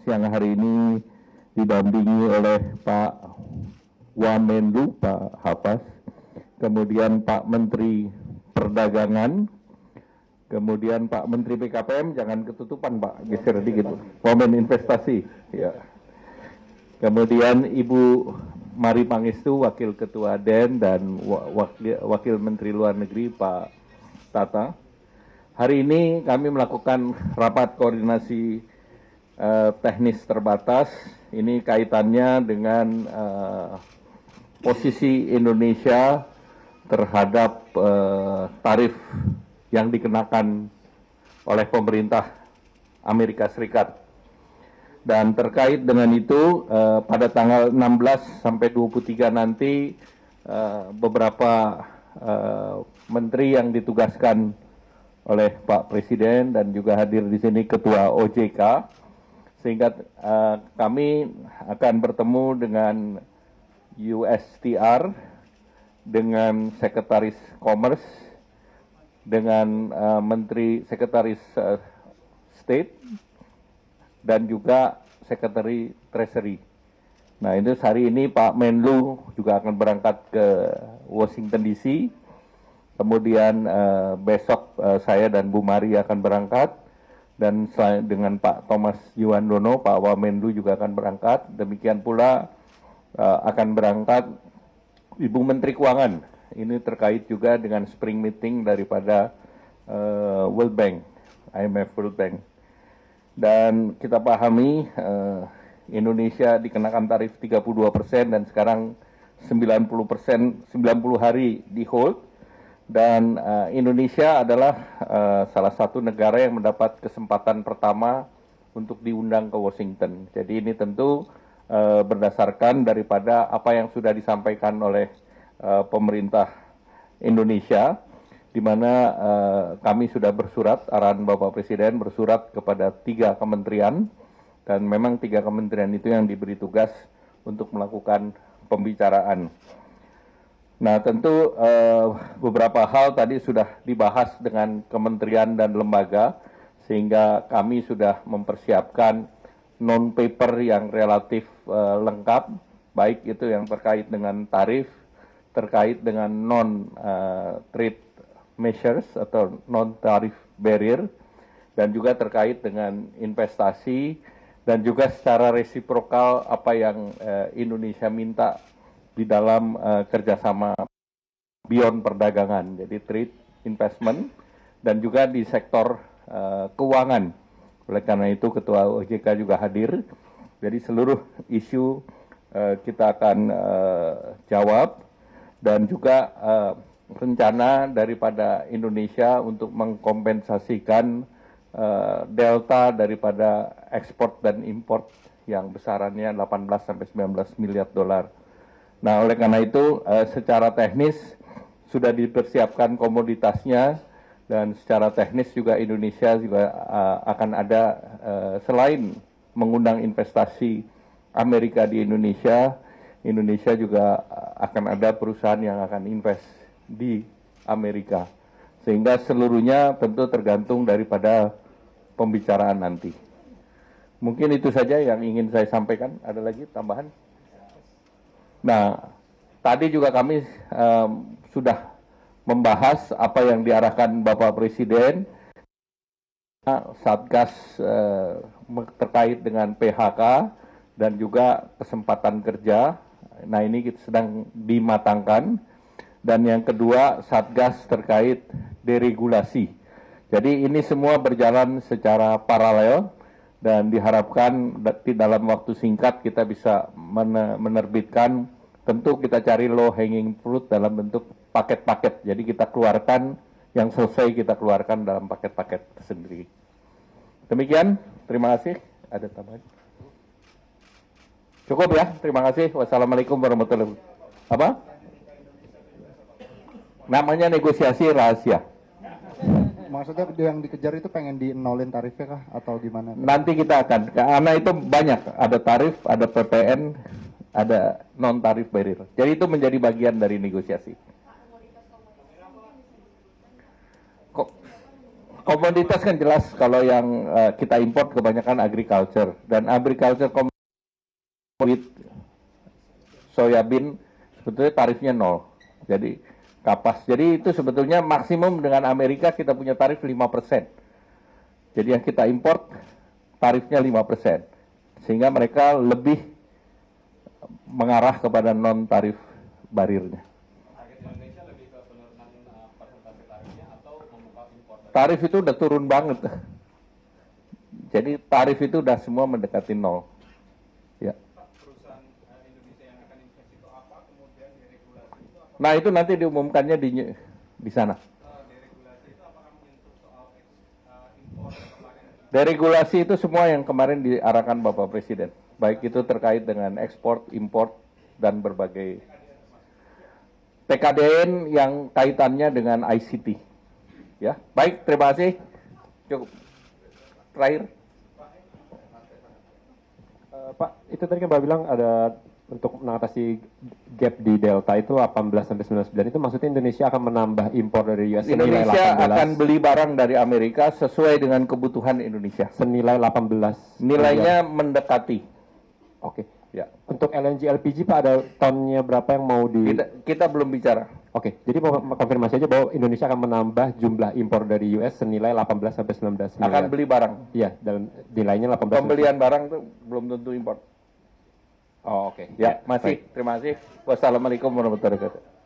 siang hari ini didampingi oleh Pak Wamenlu, Pak Hafaz, kemudian Pak Menteri Perdagangan, kemudian Pak Menteri PKPM, jangan ketutupan Pak, geser dikit, Wamen Investasi, ya. Kemudian Ibu Mari Pangestu, Wakil Ketua DEN, dan Wakil Menteri Luar Negeri Pak Tata. Hari ini kami melakukan rapat koordinasi teknis terbatas. Ini kaitannya dengan posisi Indonesia terhadap tarif yang dikenakan oleh pemerintah Amerika Serikat. Dan terkait dengan itu, pada tanggal 16 sampai 23 nanti beberapa menteri yang ditugaskan oleh Pak Presiden dan juga hadir di sini Ketua OJK, sehingga kami akan bertemu dengan USTR, dengan Sekretaris Commerce, dengan Menteri Sekretaris State, dan juga Sekretari Treasury. Nah, itu hari ini Pak Menlu juga akan berangkat ke Washington DC. Kemudian besok saya dan Bu Mari akan berangkat. Dan dengan Pak Thomas Yuwandono, Pak Wamenlu juga akan berangkat. Demikian pula akan berangkat Ibu Menteri Keuangan. Ini terkait juga dengan spring meeting daripada World Bank, IMF World Bank. Dan kita pahami Indonesia dikenakan tarif 32% dan sekarang 90%, 90 hari di hold. Dan Indonesia adalah salah satu negara yang mendapat kesempatan pertama untuk diundang ke Washington. Jadi ini tentu berdasarkan daripada apa yang sudah disampaikan oleh pemerintah Indonesia, di mana kami sudah bersurat, arahan Bapak Presiden bersurat kepada 3 kementerian, dan memang 3 kementerian itu yang diberi tugas untuk melakukan pembicaraan. Nah, tentu beberapa hal tadi sudah dibahas dengan kementerian dan lembaga, sehingga kami sudah mempersiapkan non-paper yang relatif lengkap, baik itu yang terkait dengan tarif, terkait dengan non-trade measures atau non-tarif barrier, dan juga terkait dengan investasi, dan juga secara resiprokal apa yang Indonesia minta di dalam kerjasama beyond perdagangan, jadi trade, investment, dan juga di sektor keuangan. Oleh karena itu Ketua OJK juga hadir, jadi seluruh isu kita akan jawab, dan juga rencana daripada Indonesia untuk mengkompensasikan delta daripada ekspor dan import yang besarannya 18-19 miliar dolar. Nah, oleh karena itu secara teknis sudah dipersiapkan komoditasnya, dan secara teknis juga Indonesia juga akan ada selain mengundang investasi Amerika di Indonesia, Indonesia juga akan ada perusahaan yang akan invest di Amerika, sehingga seluruhnya tentu tergantung daripada pembicaraan nanti. Mungkin itu saja yang ingin saya sampaikan. Ada lagi tambahan? Nah, tadi juga kami sudah membahas apa yang diarahkan Bapak Presiden, Satgas terkait dengan PHK dan juga kesempatan kerja. Nah, ini kita sedang dimatangkan. Dan yang kedua, Satgas terkait deregulasi. Jadi ini semua berjalan secara paralel, dan diharapkan di dalam waktu singkat kita bisa menerbitkan. Tentu kita cari low hanging fruit dalam bentuk paket-paket. Jadi kita keluarkan yang selesai, kita keluarkan dalam paket-paket sendiri. Demikian, terima kasih. Ada tambahan? Cukup ya, terima kasih. Wassalamualaikum warahmatullahi wabarakatuh. Apa? Namanya negosiasi rahasia. Maksudnya yang dikejar itu pengen di-nolin tarifnya kah atau gimana? Nanti kita akan, karena itu banyak, ada tarif, ada PPN, ada non-tarif barrier. Jadi itu menjadi bagian dari negosiasi. komoditas kan jelas kalau yang kita import kebanyakan agriculture dan agriculture commodity soybean sebetulnya tarifnya 0. Jadi kapas. Jadi itu sebetulnya maksimum dengan Amerika kita punya tarif 5%. Jadi yang kita import tarifnya 5%. Sehingga mereka lebih mengarah kepada non tarif barirnya. Tarif itu udah turun banget. Jadi tarif itu udah semua mendekati 0. Ya. Nah itu nanti diumumkannya di sana. Deregulasi itu semua yang kemarin diarahkan Bapak Presiden. Baik itu terkait dengan ekspor, import, dan berbagai TKDN yang kaitannya dengan ICT. Ya, baik, terima kasih. Cukup. Terakhir. Pak, itu tadi kan Bapak bilang ada untuk mengatasi gap di Delta itu 18-99, itu maksudnya Indonesia akan menambah impor dari US senilai Indonesia 18, akan beli barang dari Amerika sesuai dengan kebutuhan Indonesia. senilai 18 Nilainya miliar. mendekati. Oke. Ya. Untuk LNG LPG Pak ada tonnya berapa yang mau di... Kita belum bicara. Oke, jadi mau konfirmasi aja bahwa Indonesia akan menambah jumlah impor dari US senilai 18-19 miliar. Akan beli barang. Iya, dan nilainya 18. Pembelian barang itu belum tentu impor. Oh, oke. Ya, masih. Terima kasih. Wassalamualaikum warahmatullahi wabarakatuh.